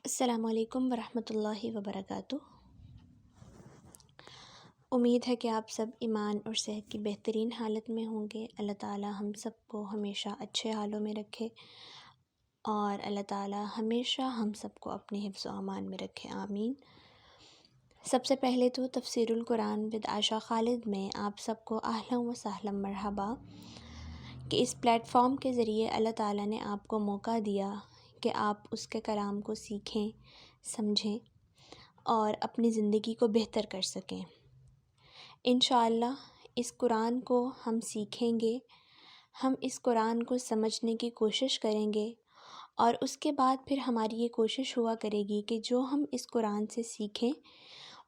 السلام علیکم ورحمۃ اللہ وبرکاتہ۔ امید ہے کہ آپ سب ایمان اور صحت کی بہترین حالت میں ہوں گے۔ اللہ تعالی ہم سب کو ہمیشہ اچھے حالوں میں رکھے اور اللہ تعالی ہمیشہ ہم سب کو اپنے حفظ و امان میں رکھے، آمین۔ سب سے پہلے تو تفسیر القرآن ود عائشہ خالد میں آپ سب کو اہلا و سہلا مرحبا کہ اس پلیٹ فارم کے ذریعے اللہ تعالی نے آپ کو موقع دیا کہ آپ اس کے کلام کو سیکھیں، سمجھیں اور اپنی زندگی کو بہتر کر سکیں۔ انشاءاللہ اس قرآن کو ہم سیکھیں گے، ہم اس قرآن کو سمجھنے کی کوشش کریں گے اور اس کے بعد پھر ہماری یہ کوشش ہوا کرے گی کہ جو ہم اس قرآن سے سیکھیں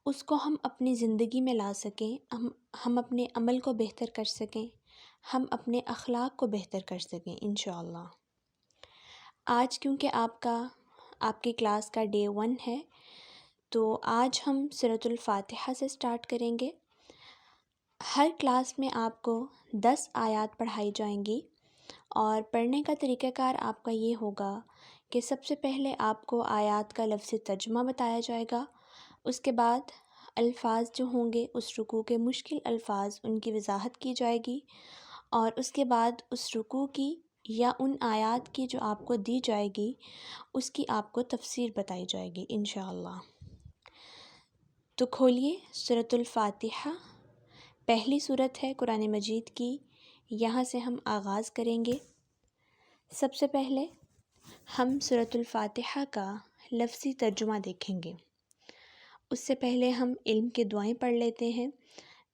اس کو ہم اپنی زندگی میں لا سکیں، ہم اپنے عمل کو بہتر کر سکیں، ہم اپنے اخلاق کو بہتر کر سکیں انشاءاللہ۔ آج کیونکہ آپ کی کلاس کا ڈے 1 ہے تو آج ہم سورۃ الفاتحہ سے سٹارٹ کریں گے۔ ہر کلاس میں آپ کو 10 آیات پڑھائی جائیں گی اور پڑھنے کا طریقہ کار آپ کا یہ ہوگا کہ سب سے پہلے آپ کو آیات کا لفظی ترجمہ بتایا جائے گا، اس کے بعد الفاظ جو ہوں گے اس رکوع کے مشکل الفاظ ان کی وضاحت کی جائے گی اور اس کے بعد اس رکوع کی یا ان آیات کی جو آپ کو دی جائے گی اس کی آپ کو تفسیر بتائی جائے گی انشاءاللہ۔ تو کھولیے سورۃ الفاتحہ، پہلی سورت ہے قرآن مجید کی، یہاں سے ہم آغاز کریں گے۔ سب سے پہلے ہم سورۃ الفاتحہ کا لفظی ترجمہ دیکھیں گے، اس سے پہلے ہم علم کے دعائیں پڑھ لیتے ہیں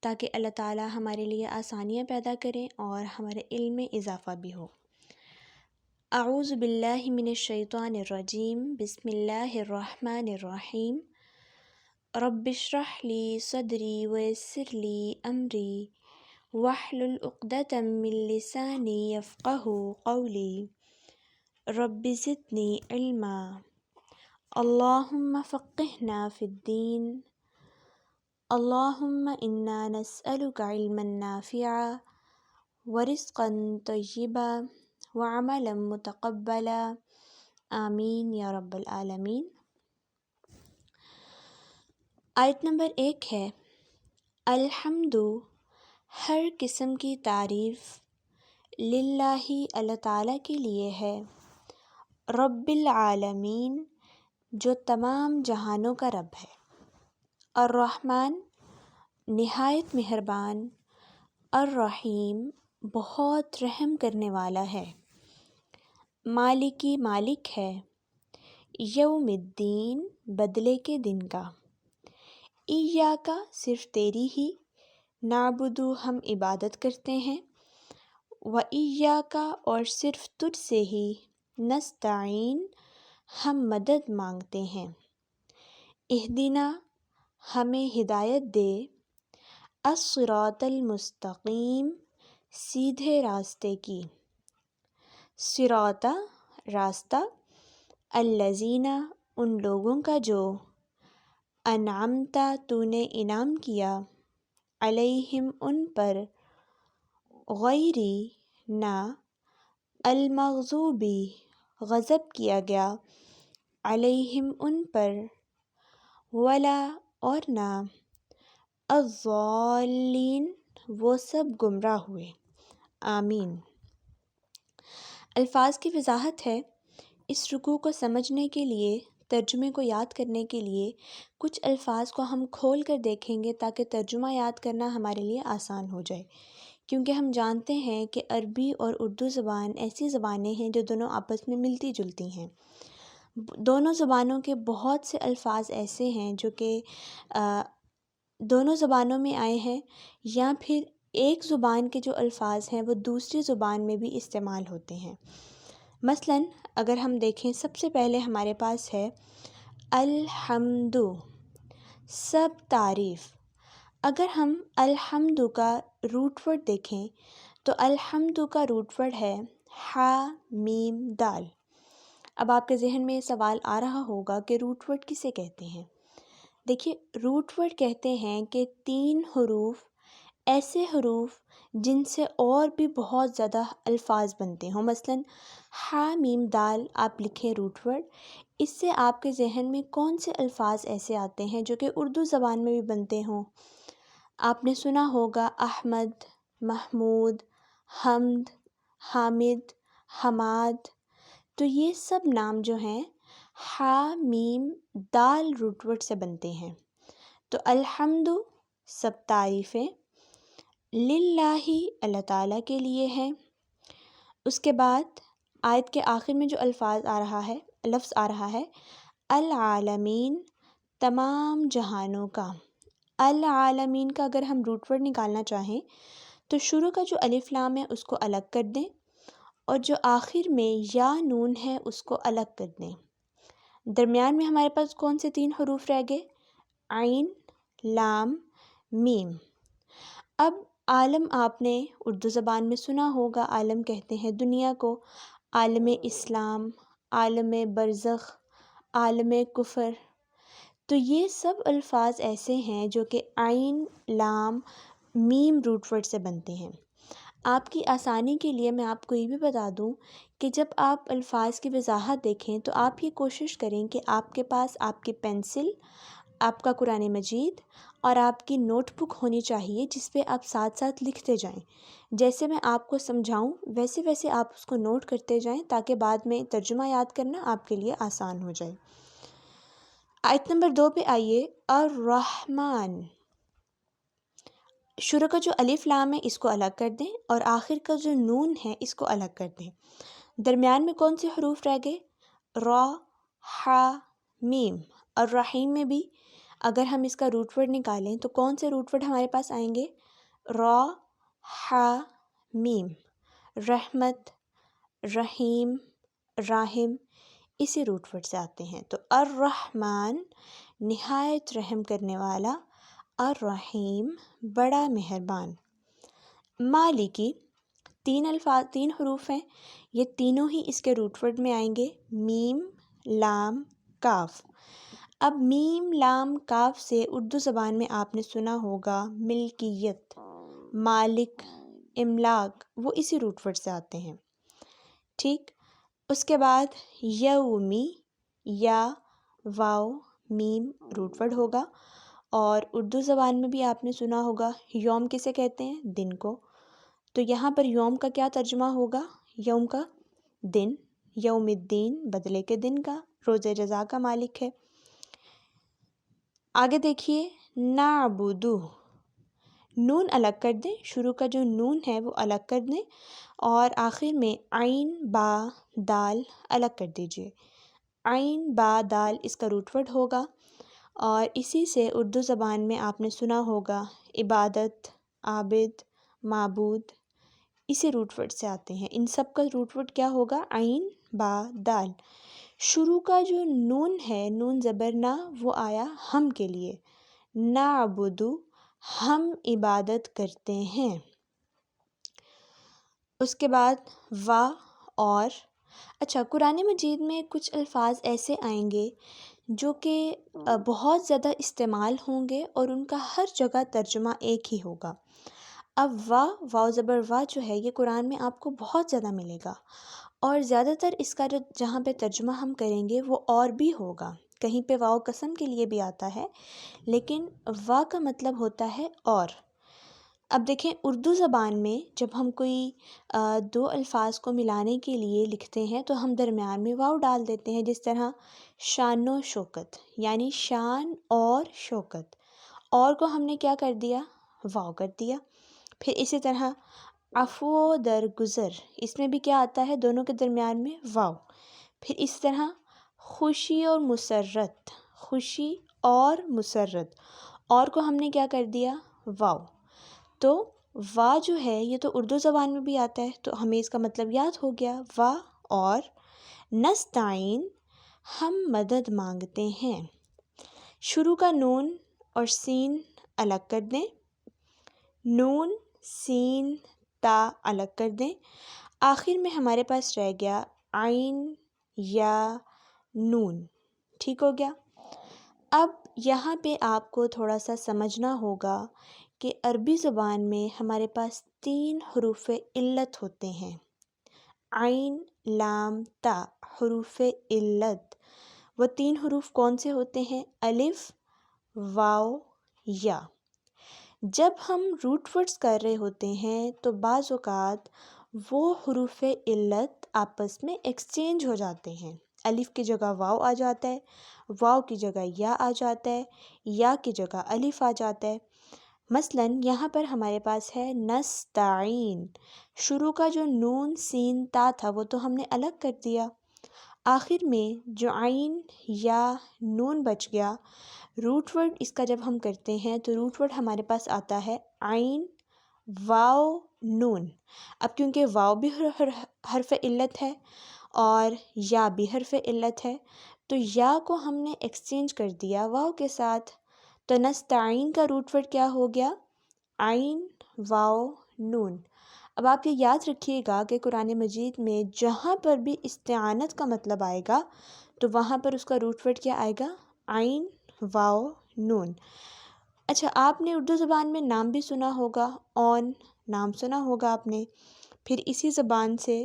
تاکہ اللہ تعالی ہمارے لیے آسانیاں پیدا کریں اور ہمارے علم میں اضافہ بھی ہو۔ اعوذ باللہ من الشیطان الرجیم، بسم اللہ الرحمن الرحیم۔ رب اشرح لی صدری ویسر لی امری واحلل عقدۃ من لسانی یفقہوا قولی رب زدنی علما اللہم فقہنا فی الدین اللہم انا نسألک علما نافعا ورزقا طیبا وعملا متقبلا آمین یا رب العالمین۔ آیت نمبر 1 ہے، الحمد، ہر قسم کی تعریف، للہ، اللہ تعالیٰ کے لیے ہے، رب العالمین، جو تمام جہانوں کا رب ہے، الرحمن، نہایت مہربان، الرحیم، بہت رحم کرنے والا ہے، مالکی، مالک ہے، یوم الدین، بدلے کے دن کا، ایاکا، صرف تیری ہی، نعبدو، ہم عبادت کرتے ہیں، و ایاکا، اور صرف تجھ سے ہی، نستعین، ہم مدد مانگتے ہیں، اہدنا، ہمیں ہدایت دے، الصراط المستقیم، سیدھے راستے کی، صراط، راستہ، الذین، ان لوگوں کا جو، انعمت، تو نے انعام کیا، علیہم، ان پر، غیری، نہ، المغضوبی، غضب کیا گیا، علیہم، ان پر، ولا، اور نہ، الضالین، وہ سب گمراہ ہوئے، آمین۔ الفاظ کی وضاحت ہے، اس رکوع کو سمجھنے کے لیے، ترجمے کو یاد کرنے کے لیے کچھ الفاظ کو ہم کھول کر دیکھیں گے تاکہ ترجمہ یاد کرنا ہمارے لیے آسان ہو جائے، کیونکہ ہم جانتے ہیں کہ عربی اور اردو زبان ایسی زبانیں ہیں جو دونوں آپس میں ملتی جلتی ہیں۔ دونوں زبانوں کے بہت سے الفاظ ایسے ہیں جو کہ دونوں زبانوں میں آئے ہیں، یا پھر ایک زبان کے جو الفاظ ہیں وہ دوسری زبان میں بھی استعمال ہوتے ہیں۔ مثلاً اگر ہم دیکھیں، سب سے پہلے ہمارے پاس ہے الحمد، سب تعریف۔ اگر ہم الحمد کا روٹ ورڈ دیکھیں تو الحمد کا روٹ ورڈ ہے ح میم دال۔ اب آپ کے ذہن میں یہ سوال آ رہا ہوگا کہ روٹ ورڈ کسے کہتے ہیں؟ دیکھیے، روٹ ورڈ کہتے ہیں کہ 3 حروف ایسے حروف جن سے اور بھی بہت زیادہ الفاظ بنتے ہوں، مثلاً ہا میم دال آپ لکھیں روٹ ورڈ، اس سے آپ کے ذہن میں کون سے الفاظ ایسے آتے ہیں جو کہ اردو زبان میں بھی بنتے ہوں؟ آپ نے سنا ہوگا احمد، محمود، حمد، حامد، حماد، تو یہ سب نام جو ہیں ہا میم دال روٹ ورڈ سے بنتے ہیں۔ تو الحمد سب تعریفیں، للہ اللہ تعالیٰ کے لیے ہیں۔ اس کے بعد آیت کے آخر میں جو الفاظ آ رہا ہے، لفظ آ رہا ہے العالمین، تمام جہانوں کا۔ العالمین کا اگر ہم روٹ ورڈ نکالنا چاہیں تو شروع کا جو الف لام ہے اس کو الگ کر دیں، اور جو آخر میں یا نون ہے اس کو الگ کر دیں۔ درمیان میں ہمارے پاس کون سے 3 حروف رہ گئے؟ عین، لام، میم۔ اب عالم آپ نے اردو زبان میں سنا ہوگا، عالم کہتے ہیں دنیا کو، عالم اسلام، عالم برزخ، عالم کفر۔ تو یہ سب الفاظ ایسے ہیں جو کہ عین، لام، میم روٹ ورڈ سے بنتے ہیں۔ آپ کی آسانی کے لیے میں آپ کو یہ بھی بتا دوں کہ جب آپ الفاظ کی وضاحت دیکھیں تو آپ یہ کوشش کریں کہ آپ کے پاس آپ کی پینسل، آپ کا قرآن مجید اور آپ کی نوٹ بک ہونی چاہیے جس پہ آپ ساتھ ساتھ لکھتے جائیں۔ جیسے میں آپ کو سمجھاؤں ویسے ویسے آپ اس کو نوٹ کرتے جائیں تاکہ بعد میں ترجمہ یاد کرنا آپ کے لیے آسان ہو جائے۔ آیت نمبر 2 پہ آئیے، الرحمن۔ شروع کا جو الف لام ہے اس کو الگ کر دیں اور آخر کا جو نون ہے اس کو الگ کر دیں۔ درمیان میں کون سے حروف رہ گئے؟ را، حا، میم۔ اور رحیم میں بھی اگر ہم اس کا روٹ ورڈ نکالیں تو کون سے روٹ ورڈ ہمارے پاس آئیں گے؟ را، حا، میم۔ رحمت، رحیم، راحم اسی روٹ ورڈ سے آتے ہیں۔ تو الرحمن نہایت رحم کرنے والا، الرحیم بڑا مہربان۔ مالکی 3 حروف ہیں، یہ تینوں ہی اس کے روٹ ورڈ میں آئیں گے، میم، لام، کاف۔ اب میم، لام، کاف سے اردو زبان میں آپ نے سنا ہوگا ملکیت، مالک، املاک، وہ اسی روٹ ورڈ سے آتے ہیں، ٹھیک۔ اس کے بعد یومی، یا، واو، میم روٹ ورڈ ہوگا، اور اردو زبان میں بھی آپ نے سنا ہوگا یوم کسے کہتے ہیں؟ دن کو۔ تو یہاں پر یوم کا کیا ترجمہ ہوگا؟ یوم کا دن، یوم الدین بدلے کے دن کا، روز جزا کا مالک ہے۔ آگے دیکھیے، نعبدو، نون الگ کر دیں، شروع کا جو نون ہے وہ الگ کر دیں اور آخر میں عین، با، دال الگ کر دیجئے۔ عین، با، دال اس کا روٹ ورڈ ہوگا، اور اسی سے اردو زبان میں آپ نے سنا ہوگا عبادت، عابد، معبود اسی روٹ ورڈ سے آتے ہیں۔ ان سب کا روٹ ورڈ کیا ہوگا؟ عین، با، دال۔ شروع کا جو نون ہے، نون زبر نا، وہ آیا ہم کے لیے، نعبدو ہم عبادت کرتے ہیں۔ اس کے بعد وا اور، اچھا قرآن مجید میں کچھ الفاظ ایسے آئیں گے جو کہ بہت زیادہ استعمال ہوں گے اور ان کا ہر جگہ ترجمہ ایک ہی ہوگا۔ اب واو زبر وا جو ہے یہ قرآن میں آپ کو بہت زیادہ ملے گا، اور زیادہ تر اس کا جو جہاں پہ ترجمہ ہم کریں گے وہ اور بھی ہوگا، کہیں پہ واو قسم کے لیے بھی آتا ہے، لیکن وا کا مطلب ہوتا ہے اور۔ اب دیکھیں اردو زبان میں جب ہم کوئی 2 الفاظ کو ملانے کے لیے لکھتے ہیں تو ہم درمیان میں واو ڈال دیتے ہیں، جس طرح شان و شوکت، یعنی شان اور شوکت، اور کو ہم نے کیا کر دیا؟ واو کر دیا۔ پھر اسی طرح عفو و درگزر، اس میں بھی کیا آتا ہے؟ دونوں کے درمیان میں واو۔ پھر اس طرح خوشی اور مسرت، خوشی اور مسرت، اور کو ہم نے کیا کر دیا؟ واو۔ تو وا جو ہے یہ تو اردو زبان میں بھی آتا ہے، تو ہمیں اس کا مطلب یاد ہو گیا، وا اور۔ نستعین ہم مدد مانگتے ہیں، شروع کا نون اور سین الگ کر دیں، نون، سین، تا الگ کر دیں، آخر میں ہمارے پاس رہ گیا عین، یا، نون، ٹھیک ہو گیا۔ اب یہاں پہ آپ کو تھوڑا سا سمجھنا ہوگا کہ عربی زبان میں ہمارے پاس 3 حروف علت ہوتے ہیں، عین، لام، تا، حروف علت۔ وہ 3 حروف کون سے ہوتے ہیں؟ الف، واو، یا۔ جب ہم روٹ ورڈز کر رہے ہوتے ہیں تو بعض اوقات وہ حروف علت آپس میں ایکسچینج ہو جاتے ہیں، الف کی جگہ واو آ جاتا ہے، واو کی جگہ یا آ جاتا ہے، یا کی جگہ الف آ جاتا ہے۔ مثلاً یہاں پر ہمارے پاس ہے نستعین، شروع کا جو نون سین تا تھا وہ تو ہم نے الگ کر دیا، آخر میں جو عین یا نون بچ گیا، روٹ ورڈ اس کا جب ہم کرتے ہیں تو روٹ ورڈ ہمارے پاس آتا ہے عین، واو، نون۔ اب کیونکہ واو بھی حرف علت ہے اور یا بھی حرف علت ہے تو یا کو ہم نے ایکسچینج کر دیا واو کے ساتھ، تو نستعین کا روٹ ورڈ کیا ہو گیا؟ عین، واو، نون۔ اب آپ یہ یاد رکھیے گا کہ قرآن مجید میں جہاں پر بھی استعانت کا مطلب آئے گا تو وہاں پر اس کا روٹ ورڈ کیا آئے گا؟ عین، واو، نون۔ اچھا، آپ نے اردو زبان میں نام بھی سنا ہوگا، اون نام سنا ہوگا آپ نے، پھر اسی زبان سے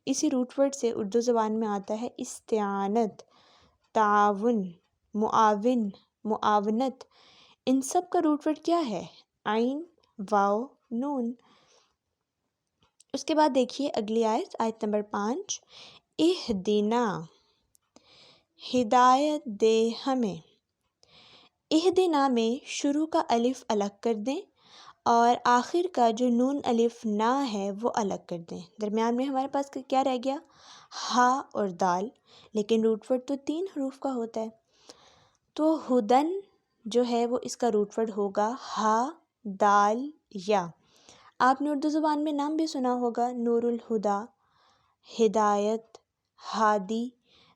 اسی روٹ ورڈ سے اردو زبان میں آتا ہے استعانت، تعاون، معاون، معاونت۔ ان سب کا روٹ ورڈ کیا ہے؟ عین، واو، نون۔ اس کے بعد دیکھیے اگلی آیت، آیت نمبر 5، اہدنا، ہدایت دے ہمیں۔ اہدنا میں شروع کا الف الگ کر دیں اور آخر کا جو نون الف نا ہے وہ الگ کر دیں، درمیان میں ہمارے پاس کیا رہ گیا؟ ہا اور دال، لیکن روٹ ورڈ تو 3 حروف کا ہوتا ہے، تو ہدن جو ہے وہ اس کا روٹ ورڈ ہوگا ہا، دال، یا۔ آپ نے اردو زبان میں نام بھی سنا ہوگا، نور الہدا، ہدایت، ہادی،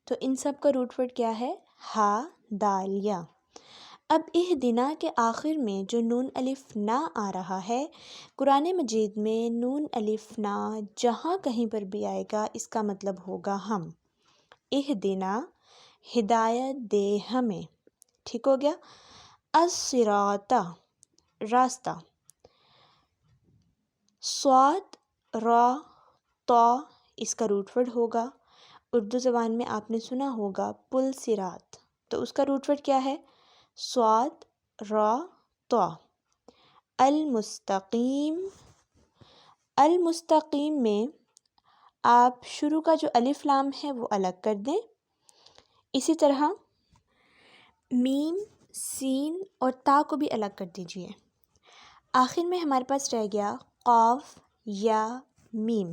تو ان سب کا روٹ ورڈ کیا ہے؟ ہا، دال، یا۔ اب اہدنا کے آخر میں جو نون الف نا آ رہا ہے، قرآن مجید میں نون الف نا جہاں کہیں پر بھی آئے گا اس کا مطلب ہوگا ہم۔ اہدنا، ہدایت دے ہمیں، ٹھیک ہو گیا؟ الصراط، راستہ، صاد، را، طا، اس کا روٹ ورڈ ہوگا، اردو زبان میں آپ نے سنا ہوگا پل صراط، تو اس کا روٹ ورڈ کیا ہے؟ صاد، را، طا۔ المستقیم، المستقیم میں آپ شروع کا جو الف لام ہے وہ الگ کر دیں، اسی طرح میم، سین اور تا کو بھی الگ کر دیجئے، آخر میں ہمارے پاس رہ گیا قاف، یا، میم۔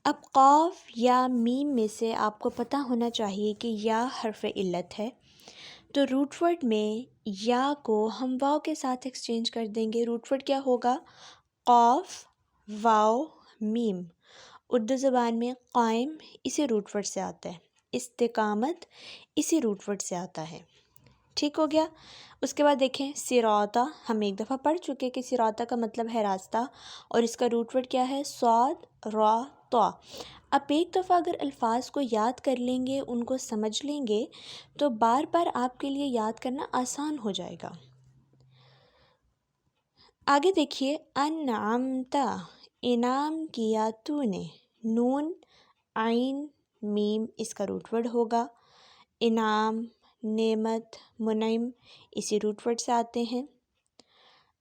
اب قاف یا میم میں سے آپ کو پتہ ہونا چاہیے کہ یا حرف علت ہے، تو روٹ ورڈ میں یا کو ہم واو کے ساتھ ایکسچینج کر دیں گے، روٹ ورڈ کیا ہوگا؟ قاف، واو، میم۔ اردو زبان میں قائم اسی روٹ ورڈ سے آتا ہے، استقامت اسی روٹ ورڈ سے آتا ہے، ٹھیک ہو گیا؟ اس کے بعد دیکھیں صراطہ، ہم ایک دفعہ پڑھ چکے کہ صراطہ کا مطلب ہے راستہ، اور اس کا روٹ ورڈ کیا ہے؟ صاد، را، طا۔ اب ایک دفعہ اگر الفاظ کو یاد کر لیں گے، ان کو سمجھ لیں گے تو بار بار آپ کے لیے یاد کرنا آسان ہو جائے گا۔ آگے دیکھیے، انعمت، انعام کیا تو نے، نون، عین، میم، اس کا روٹ ورڈ ہوگا، انعام، نعمت، منعم، اسی روٹ ورڈ سے آتے ہیں۔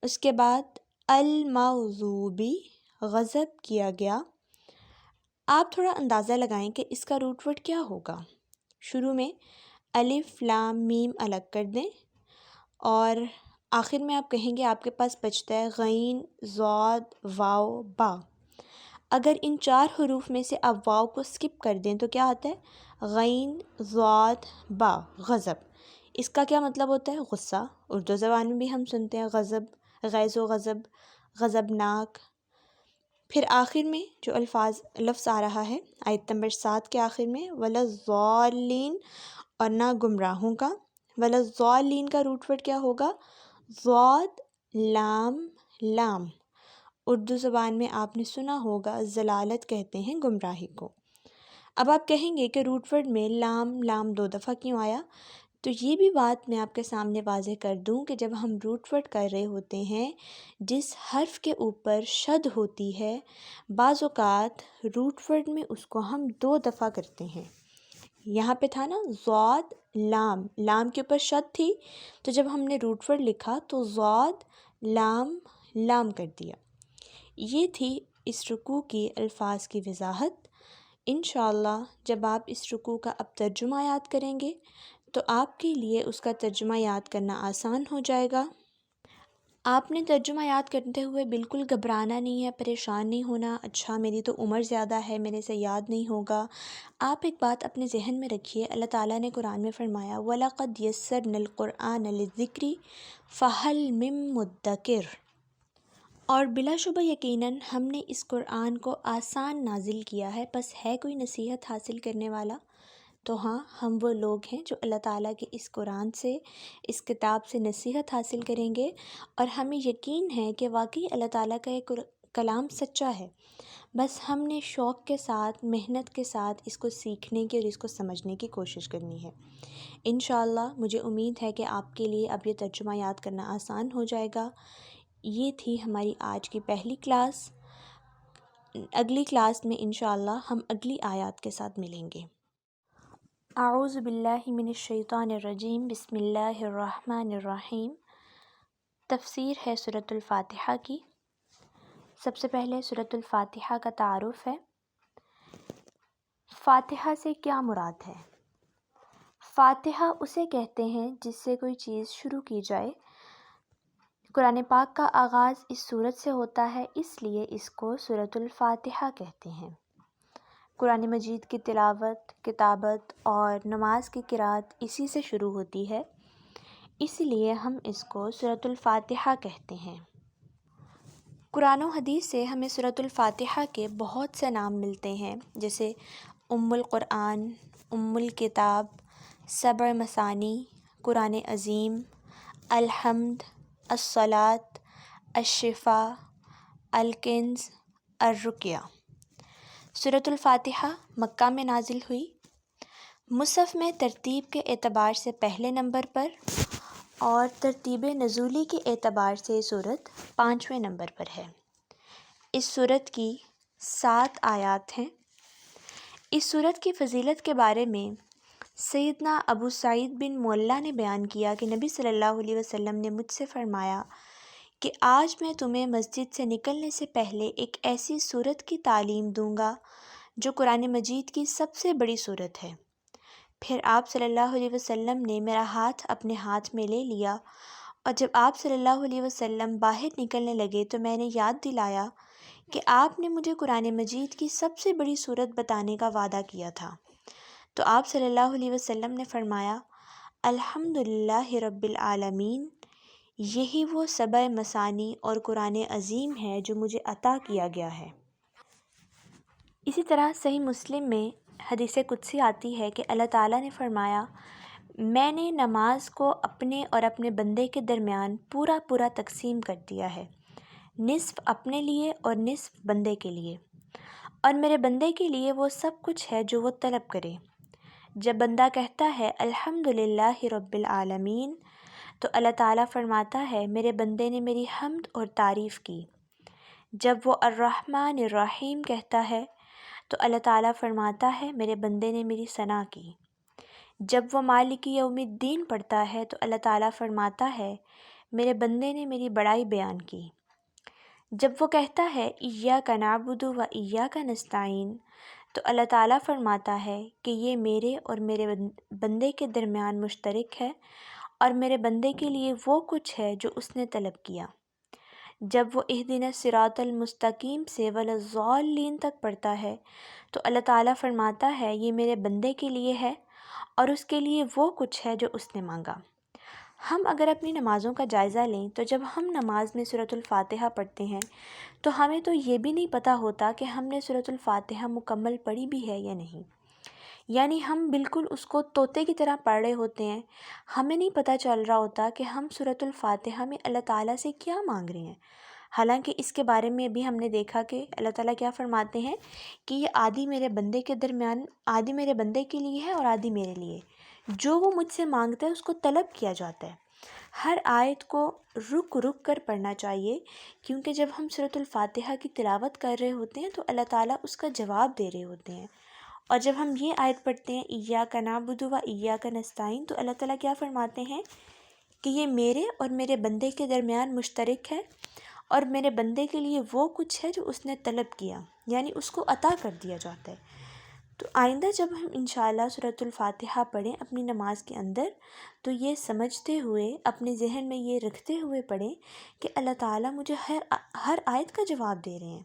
اس کے بعد المغضوبی، غضب کیا گیا، آپ تھوڑا اندازہ لگائیں کہ اس کا روٹ ورڈ کیا ہوگا، شروع میں الف لام میم الگ کر دیں اور آخر میں آپ کہیں گے آپ کے پاس بچتا ہے غین، ضاد، واو، با۔ اگر ان 4 حروف میں سے آپ واو کو سکپ کر دیں تو کیا آتا ہے؟ غین، ضاد، با، غضب۔ اس کا کیا مطلب ہوتا ہے؟ غصہ، اردو زبان میں بھی ہم سنتے ہیں غضب، غیظ و غضب، غضبناک۔ پھر آخر میں جو لفظ آ رہا ہے آیت نمبر 7 کے آخر میں ولا الضالین، اور نہ گمراہوں کا، ولا الضالین کا روٹ ورڈ کیا ہوگا؟ ضاد، لام، لام۔ اردو زبان میں آپ نے سنا ہوگا ضلالت کہتے ہیں گمراہی کو۔ اب آپ کہیں گے کہ روٹ ورڈ میں لام، لام 2 دفعہ کیوں آیا؟ تو یہ بھی بات میں آپ کے سامنے واضح کر دوں کہ جب ہم روٹ ورڈ کر رہے ہوتے ہیں، جس حرف کے اوپر شد ہوتی ہے، بعض اوقات روٹ ورڈ میں اس کو ہم 2 دفعہ کرتے ہیں۔ یہاں پہ تھا نا ضاد لام، لام کے اوپر شد تھی، تو جب ہم نے روٹ ورڈ لکھا تو ضاد لام لام کر دیا۔ یہ تھی اس رکوع کی الفاظ کی وضاحت۔ انشاءاللہ جب آپ اس رکوع کا اب ترجمہ یاد کریں گے تو آپ کے لیے اس کا ترجمہ یاد کرنا آسان ہو جائے گا۔ آپ نے ترجمہ یاد کرتے ہوئے بالکل گھبرانا نہیں ہے، پریشان نہیں ہونا، اچھا میری تو عمر زیادہ ہے، میرے سے یاد نہیں ہوگا۔ آپ ایک بات اپنے ذہن میں رکھیے، اللہ تعالیٰ نے قرآن میں فرمایا وَلَقَدْ يَسَّرْنَا الْقُرْآنَ لِلذِّكْرِ فَهَلْ مِن مُدَّكِرٍ، اور بلا شبہ یقیناً ہم نے اس قرآن کو آسان نازل کیا ہے، بس ہے کوئی نصیحت حاصل کرنے والا؟ تو ہاں، ہم وہ لوگ ہیں جو اللہ تعالیٰ کے اس قرآن سے، اس کتاب سے نصیحت حاصل کریں گے، اور ہمیں یقین ہے کہ واقعی اللہ تعالیٰ کا یہ کلام سچا ہے۔ بس ہم نے شوق کے ساتھ، محنت کے ساتھ اس کو سیکھنے کی اور اس کو سمجھنے کی کوشش کرنی ہے۔ انشاءاللہ مجھے امید ہے کہ آپ کے لیے اب یہ ترجمہ یاد کرنا آسان ہو جائے گا۔ یہ تھی ہماری آج کی پہلی کلاس۔ اگلی کلاس میں انشاءاللہ ہم اگلی آیات کے ساتھ ملیں گے۔ اعوذ باللہ من الشیطان الرجیم، بسم اللہ الرحمن الرحیم۔ تفسیر ہے سورۃ الفاتحہ کی۔ سب سے پہلے سورۃ الفاتحہ کا تعارف ہے۔ فاتحہ سے کیا مراد ہے؟ فاتحہ اسے کہتے ہیں جس سے کوئی چیز شروع کی جائے۔ قرآن پاک کا آغاز اس سورت سے ہوتا ہے، اس لیے اس کو سورۃ الفاتحہ کہتے ہیں۔ قرآن مجید کی تلاوت، کتابت اور نماز کی قرأت اسی سے شروع ہوتی ہے، اس لیے ہم اس کو سورۃ الفاتحہ کہتے ہیں۔ قرآن و حدیث سے ہمیں سورۃ الفاتحہ کے بہت سے نام ملتے ہیں، جیسے ام القرآن، ام الکتاب، سبع مثانی، قرآن عظیم، الحمد، الصلاۃ، الشفا، الکنز، الرقیہ۔ سورۃ الفاتحہ مکہ میں نازل ہوئی۔ مصحف میں ترتیب کے اعتبار سے پہلے نمبر پر اور ترتیب نزولی کے اعتبار سے یہ سورت 5ویں نمبر پر ہے۔ اس سورت کی 7 آیات ہیں۔ اس سورت کی فضیلت کے بارے میں سیدنا ابو سعید بن معلیٰ نے بیان کیا کہ نبی صلی اللہ علیہ وسلم نے مجھ سے فرمایا کہ آج میں تمہیں مسجد سے نکلنے سے پہلے ایک ایسی سورت کی تعلیم دوں گا جو قرآن مجید کی سب سے بڑی سورت ہے۔ پھر آپ صلی اللہ علیہ وسلم نے میرا ہاتھ اپنے ہاتھ میں لے لیا، اور جب آپ صلی اللہ علیہ وسلم باہر نکلنے لگے تو میں نے یاد دلایا کہ آپ نے مجھے قرآن مجید کی سب سے بڑی سورت بتانے کا وعدہ کیا تھا۔ تو آپ صلی اللہ علیہ وسلم نے فرمایا الحمدللہ رب العالمین، یہی وہ سبع مثانی اور قرآن عظیم ہے جو مجھے عطا کیا گیا ہے۔ اسی طرح صحیح مسلم میں حدیث قدسی آتی ہے کہ اللہ تعالیٰ نے فرمایا میں نے نماز کو اپنے اور اپنے بندے کے درمیان پورا پورا تقسیم کر دیا ہے، نصف اپنے لیے اور نصف بندے کے لیے، اور میرے بندے کے لیے وہ سب کچھ ہے جو وہ طلب کرے۔ جب بندہ کہتا ہے الحمدللہ رب العالمین تو اللہ تعالیٰ فرماتا ہے میرے بندے نے میری حمد اور تعریف کی۔ جب وہ الرحمن الرحیم کہتا ہے تو اللہ تعالیٰ فرماتا ہے میرے بندے نے میری ثنا کی۔ جب وہ مالک یوم الدین پڑھتا ہے تو اللہ تعالیٰ فرماتا ہے میرے بندے نے میری بڑائی بیان کی۔ جب وہ کہتا ہے ایاک نعبد و ایاک نستعین تو اللہ تعالیٰ فرماتا ہے کہ یہ میرے اور میرے بندے کے درمیان مشترک ہے، اور میرے بندے کے لیے وہ کچھ ہے جو اس نے طلب کیا۔ جب وہ اہدنا الصراط المستقیم سے ولا الضالین تک پڑھتا ہے تو اللہ تعالیٰ فرماتا ہے یہ میرے بندے کے لیے ہے اور اس کے لیے وہ کچھ ہے جو اس نے مانگا۔ ہم اگر اپنی نمازوں کا جائزہ لیں تو جب ہم نماز میں سورۃ الفاتحہ پڑھتے ہیں تو ہمیں تو یہ بھی نہیں پتہ ہوتا کہ ہم نے سورۃ الفاتحہ مکمل پڑھی بھی ہے یا نہیں، یعنی ہم بالکل اس کو طوطے کی طرح پڑھ رہے ہوتے ہیں، ہمیں نہیں پتہ چل رہا ہوتا کہ ہم سورۃ الفاتحہ میں اللہ تعالیٰ سے کیا مانگ رہے ہیں۔ حالانکہ اس کے بارے میں بھی ہم نے دیکھا کہ اللہ تعالیٰ کیا فرماتے ہیں کہ یہ آدھی میرے بندے کے درمیان، آدھی میرے بندے کے لیے ہے اور آدھی میرے لیے۔ جو وہ مجھ سے مانگتا ہے اس کو طلب کیا جاتا ہے۔ ہر آیت کو رک رک کر پڑھنا چاہیے، کیونکہ جب ہم سورۃ الفاتحہ کی تلاوت کر رہے ہوتے ہیں تو اللہ تعالیٰ اس کا جواب دے رہے ہوتے ہیں، اور جب ہم یہ آیت پڑھتے ہیں ایاک نعبد و ایاک نستعین، تو اللہ تعالیٰ کیا فرماتے ہیں کہ یہ میرے اور میرے بندے کے درمیان مشترک ہے، اور میرے بندے کے لیے وہ کچھ ہے جو اس نے طلب کیا، یعنی اس کو عطا کر دیا جاتا ہے۔ تو آئندہ جب ہم انشاءاللہ سورۃ الفاتحہ پڑھیں اپنی نماز کے اندر، تو یہ سمجھتے ہوئے، اپنے ذہن میں یہ رکھتے ہوئے پڑھیں کہ اللہ تعالیٰ مجھے ہر آیت کا جواب دے رہے ہیں۔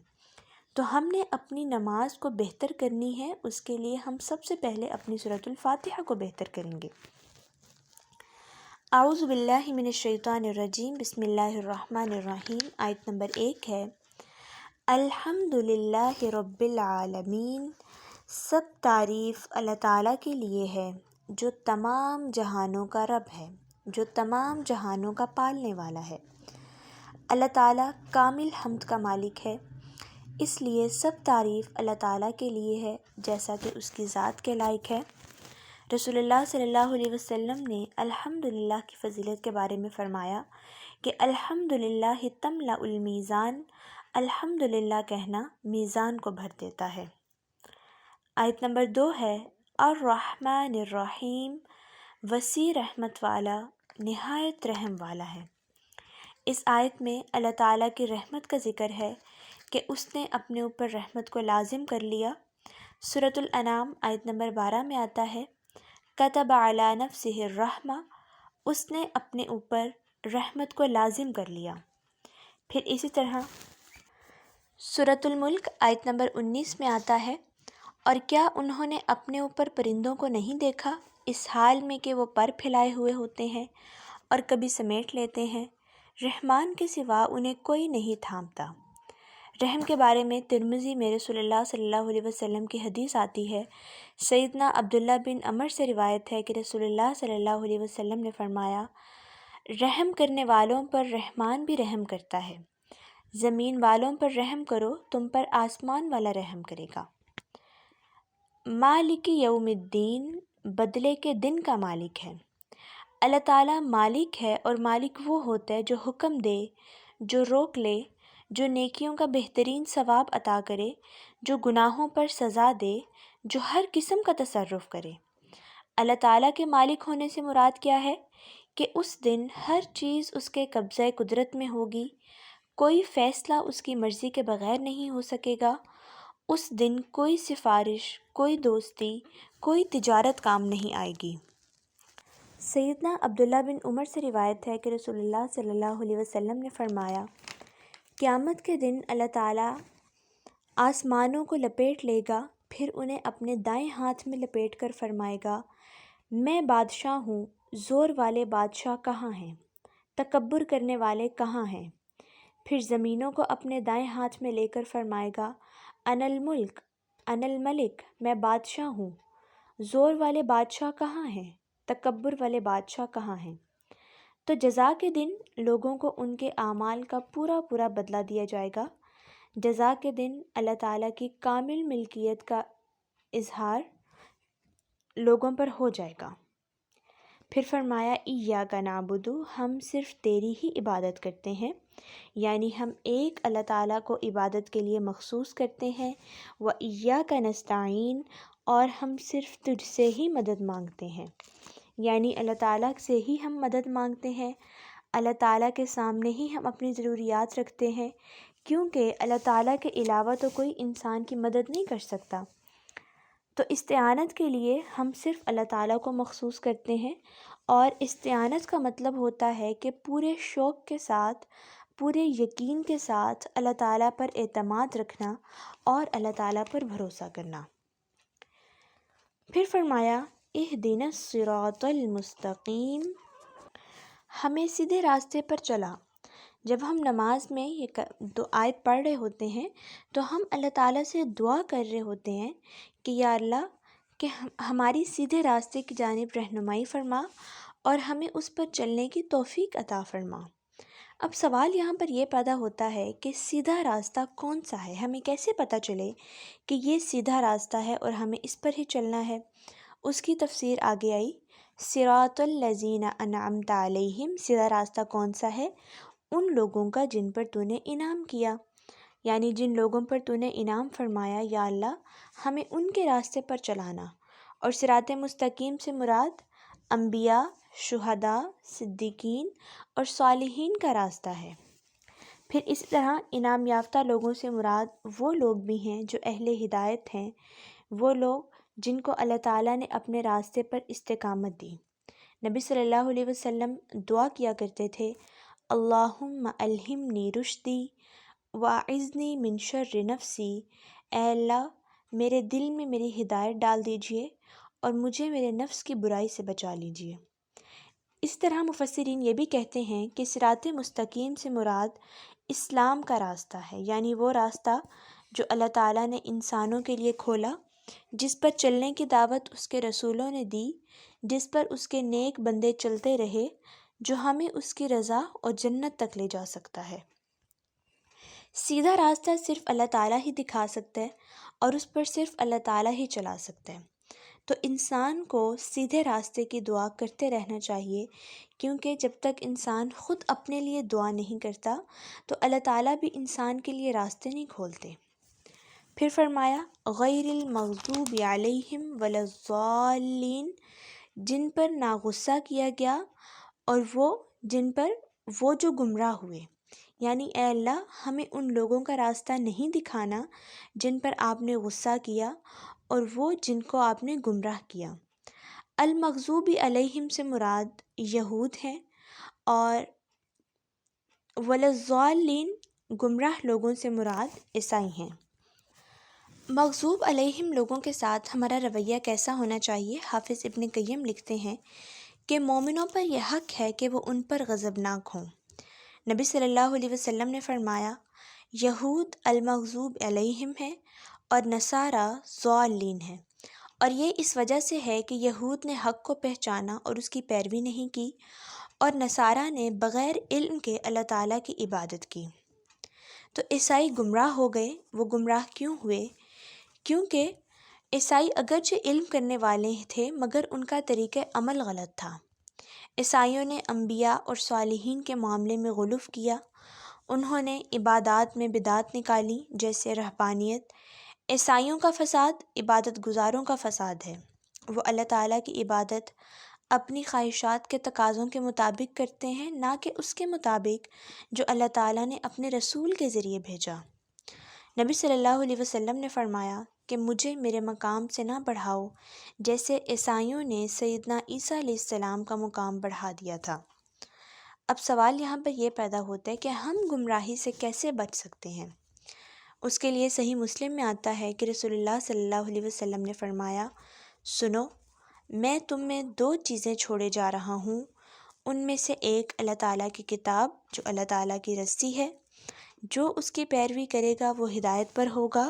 تو ہم نے اپنی نماز کو بہتر کرنی ہے، اس کے لیے ہم سب سے پہلے اپنی سورۃ الفاتحہ کو بہتر کریں گے۔ اعوذ باللہ من الشیطان الرجیم، بسم اللہ الرحمن الرحیم۔ آیت نمبر 1 ہے، الحمد للہ رب العالمین، سب تعریف اللہ تعالیٰ کے لیے ہے جو تمام جہانوں کا رب ہے، جو تمام جہانوں کا پالنے والا ہے۔ اللہ تعالیٰ کامل حمد کا مالک ہے، اس لیے سب تعریف اللہ تعالیٰ کے لیے ہے جیسا کہ اس کی ذات کے لائق ہے۔ رسول اللہ صلی اللہ علیہ وسلم نے الحمدللہ کی فضیلت کے بارے میں فرمایا کہ الحمدللہ تملأ المیزان، الحمدللہ کہنا میزان کو بھر دیتا ہے۔ آیت نمبر 2 ہے، الرحمن الرحیم، وسیع رحمت والا، نہایت رحم والا ہے۔ اس آیت میں اللہ تعالیٰ کی رحمت کا ذکر ہے کہ اس نے اپنے اوپر رحمت کو لازم کر لیا۔ سورۃ الانعام آیت نمبر 12 میں آتا ہے، کتب علی نفسہ الرحمہ، اس نے اپنے اوپر رحمت کو لازم کر لیا۔ پھر اسی طرح سورۃ الملک آیت نمبر 19 میں آتا ہے، اور کیا انہوں نے اپنے اوپر پرندوں کو نہیں دیکھا، اس حال میں کہ وہ پر پھیلائے ہوئے ہوتے ہیں اور کبھی سمیٹ لیتے ہیں، رحمان کے سوا انہیں کوئی نہیں تھامتا۔ رحم کے بارے میں ترمذی میں رسول اللہ صلی اللہ علیہ وسلم کی حدیث آتی ہے، سیدنا عبداللہ بن عمر سے روایت ہے کہ رسول اللہ صلی اللہ علیہ وسلم نے فرمایا، رحم کرنے والوں پر رحمان بھی رحم کرتا ہے، زمین والوں پر رحم کرو، تم پر آسمان والا رحم کرے گا۔ مالک یوم الدین، بدلے کے دن کا مالک ہے۔ اللہ تعالیٰ مالک ہے، اور مالک وہ ہوتا ہے جو حکم دے، جو روک لے، جو نیکیوں کا بہترین ثواب عطا کرے، جو گناہوں پر سزا دے، جو ہر قسم کا تصرف کرے۔ اللہ تعالیٰ کے مالک ہونے سے مراد کیا ہے کہ اس دن ہر چیز اس کے قبضہ قدرت میں ہوگی، کوئی فیصلہ اس کی مرضی کے بغیر نہیں ہو سکے گا۔ اس دن کوئی سفارش، کوئی دوستی، کوئی تجارت کام نہیں آئے گی۔ سیدنا عبداللہ بن عمر سے روایت ہے کہ رسول اللہ صلی اللہ علیہ وسلم نے فرمایا، قیامت کے دن اللہ تعالیٰ آسمانوں کو لپیٹ لے گا، پھر انہیں اپنے دائیں ہاتھ میں لپیٹ کر فرمائے گا، میں بادشاہ ہوں، زور والے بادشاہ کہاں ہیں، تکبر کرنے والے کہاں ہیں؟ پھر زمینوں کو اپنے دائیں ہاتھ میں لے کر فرمائے گا، انا الملک، انا الملک، میں بادشاہ ہوں، زور والے بادشاہ کہاں ہیں، تکبر والے بادشاہ کہاں ہیں؟ تو جزا کے دن لوگوں کو ان کے اعمال کا پورا پورا بدلہ دیا جائے گا۔ جزا کے دن اللہ تعالیٰ کی کامل ملکیت کا اظہار لوگوں پر ہو جائے گا۔ پھر فرمایا، ایاک نعبد، ہم صرف تیری ہی عبادت کرتے ہیں، یعنی ہم ایک اللہ تعالیٰ کو عبادت کے لیے مخصوص کرتے ہیں، و ایاک نستعین، اور ہم صرف تجھ سے ہی مدد مانگتے ہیں، یعنی اللہ تعالیٰ سے ہی ہم مدد مانگتے ہیں، اللہ تعالیٰ کے سامنے ہی ہم اپنی ضروریات رکھتے ہیں، کیونکہ اللہ تعالیٰ کے علاوہ تو کوئی انسان کی مدد نہیں کر سکتا۔ تو استعانت کے لیے ہم صرف اللہ تعالیٰ کو مخصوص کرتے ہیں، اور استعانت کا مطلب ہوتا ہے کہ پورے شوق کے ساتھ، پورے یقین کے ساتھ اللہ تعالیٰ پر اعتماد رکھنا اور اللہ تعالیٰ پر بھروسہ کرنا۔ پھر فرمایا، اہدنا الصراط المستقیم، ہمیں سیدھے راستے پر چلا۔ جب ہم نماز میں یہ آیت پڑھ رہے ہوتے ہیں تو ہم اللہ تعالیٰ سے دعا کر رہے ہوتے ہیں کہ یا اللہ، کہ ہماری سیدھے راستے کی جانب رہنمائی فرما اور ہمیں اس پر چلنے کی توفیق عطا فرما۔ اب سوال یہاں پر یہ پیدا ہوتا ہے کہ سیدھا راستہ کون سا ہے؟ ہمیں کیسے پتہ چلے کہ یہ سیدھا راستہ ہے اور ہمیں اس پر ہی چلنا ہے؟ اس کی تفسیر آگے آئی۔ صراط الذین انعمت علیہم، سیدھا راستہ کون سا ہے؟ ان لوگوں کا جن پر تو نے انعام کیا، یعنی جن لوگوں پر تو نے انعام فرمایا یا اللہ ہمیں ان کے راستے پر چلانا۔ اور صراط مستقیم سے مراد انبیاء، شہداء، صدیقین اور صالحین کا راستہ ہے۔ پھر اسی طرح انعام یافتہ لوگوں سے مراد وہ لوگ بھی ہیں جو اہل ہدایت ہیں، وہ لوگ جن کو اللہ تعالیٰ نے اپنے راستے پر استقامت دی۔ نبی صلی اللہ علیہ وسلم دعا کیا کرتے تھے، اللہم الہمنی رشدی واعذنی من شر نفسی، اے اللہ میرے دل میں میری ہدایت ڈال دیجئے اور مجھے میرے نفس کی برائی سے بچا لیجئے۔ اس طرح مفسرین یہ بھی کہتے ہیں کہ صراط مستقیم سے مراد اسلام کا راستہ ہے، یعنی وہ راستہ جو اللہ تعالیٰ نے انسانوں کے لیے کھولا، جس پر چلنے کی دعوت اس کے رسولوں نے دی، جس پر اس کے نیک بندے چلتے رہے، جو ہمیں اس کی رضا اور جنت تک لے جا سکتا ہے۔ سیدھا راستہ صرف اللہ تعالیٰ ہی دکھا سکتا ہے اور اس پر صرف اللہ تعالیٰ ہی چلا سکتا ہے۔ تو انسان کو سیدھے راستے کی دعا کرتے رہنا چاہیے، کیونکہ جب تک انسان خود اپنے لیے دعا نہیں کرتا تو اللہ تعالیٰ بھی انسان کے لیے راستے نہیں کھولتے۔ پھر فرمایا غیر المغضوب علیہم ولا الضالین، جن پر نہ غصہ کیا گیا اور جن پر وہ جو گمراہ ہوئے، یعنی اے اللہ ہمیں ان لوگوں کا راستہ نہیں دکھانا جن پر آپ نے غصہ کیا اور وہ جن کو آپ نے گمراہ کیا۔ المغضوب علیہم سے مراد یہود ہیں اور ولا الضالین گمراہ لوگوں سے مراد عیسائی ہیں۔ مغضوب علیہم لوگوں کے ساتھ ہمارا رویہ کیسا ہونا چاہیے؟ حافظ ابن قیم لکھتے ہیں کہ مومنوں پر یہ حق ہے کہ وہ ان پر غضبناک ہوں۔ نبی صلی اللہ علیہ وسلم نے فرمایا یہود المغضوب علیہم ہیں اور نصارہ ضالین ہیں، اور یہ اس وجہ سے ہے کہ یہود نے حق کو پہچانا اور اس کی پیروی نہیں کی، اور نصارہ نے بغیر علم کے اللہ تعالیٰ کی عبادت کی۔ تو عیسائی گمراہ ہو گئے۔ وہ گمراہ کیوں ہوئے؟ کیونکہ عیسائی اگرچہ علم کرنے والے تھے مگر ان کا طریقہ عمل غلط تھا۔ عیسائیوں نے انبیاء اور صالحین کے معاملے میں غلو کیا، انہوں نے عبادات میں بدعت نکالی جیسے رہبانیت۔ عیسائیوں کا فساد عبادت گزاروں کا فساد ہے، وہ اللہ تعالیٰ کی عبادت اپنی خواہشات کے تقاضوں کے مطابق کرتے ہیں، نہ کہ اس کے مطابق جو اللہ تعالیٰ نے اپنے رسول کے ذریعے بھیجا۔ نبی صلی اللہ علیہ وسلم نے فرمایا کہ مجھے میرے مقام سے نہ بڑھاؤ جیسے عیسائیوں نے سیدنا عیسیٰ علیہ السلام کا مقام بڑھا دیا تھا۔ اب سوال یہاں پر یہ پیدا ہوتا ہے کہ ہم گمراہی سے کیسے بچ سکتے ہیں؟ اس کے لیے صحیح مسلم میں آتا ہے کہ رسول اللہ صلی اللہ علیہ وسلم نے فرمایا سنو، میں تم میں 2 چیزیں چھوڑے جا رہا ہوں، ان میں سے ایک اللہ تعالیٰ کی کتاب جو اللہ تعالیٰ کی رسی ہے، جو اس کی پیروی کرے گا وہ ہدایت پر ہوگا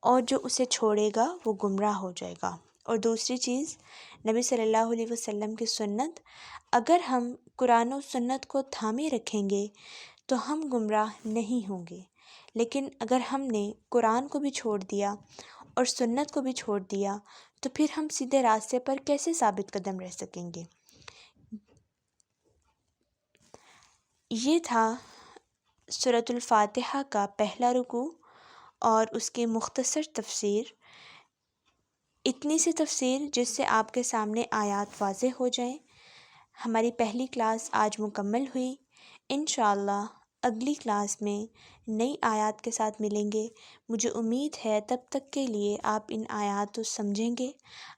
اور جو اسے چھوڑے گا وہ گمراہ ہو جائے گا، اور دوسری چیز نبی صلی اللہ علیہ وسلم کی سنت۔ اگر ہم قرآن و سنت کو تھامے رکھیں گے تو ہم گمراہ نہیں ہوں گے، لیکن اگر ہم نے قرآن کو بھی چھوڑ دیا اور سنت کو بھی چھوڑ دیا تو پھر ہم سیدھے راستے پر کیسے ثابت قدم رہ سکیں گے؟ یہ تھا سورۃ الفاتحہ کا پہلا رکوع اور اس کی مختصر تفسیر، اتنی سی تفسیر جس سے آپ کے سامنے آیات واضح ہو جائیں۔ ہماری پہلی کلاس آج مکمل ہوئی، انشاءاللہ اگلی کلاس میں نئی آیات کے ساتھ ملیں گے۔ مجھے امید ہے تب تک کے لیے آپ ان آیات کو سمجھیں گے،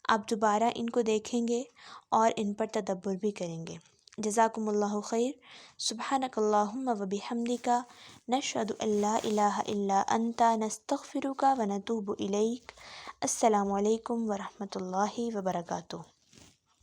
آپ دوبارہ ان کو دیکھیں گے اور ان پر تدبر بھی کریں گے۔ جزاکم اللہ خیر۔ سبحانک اللہم و بحمدک، نشہد ان لا الہ الا انت، نستغفرک و نتوب الیک۔ السلام علیکم ورحمۃ اللہ وبرکاتہ۔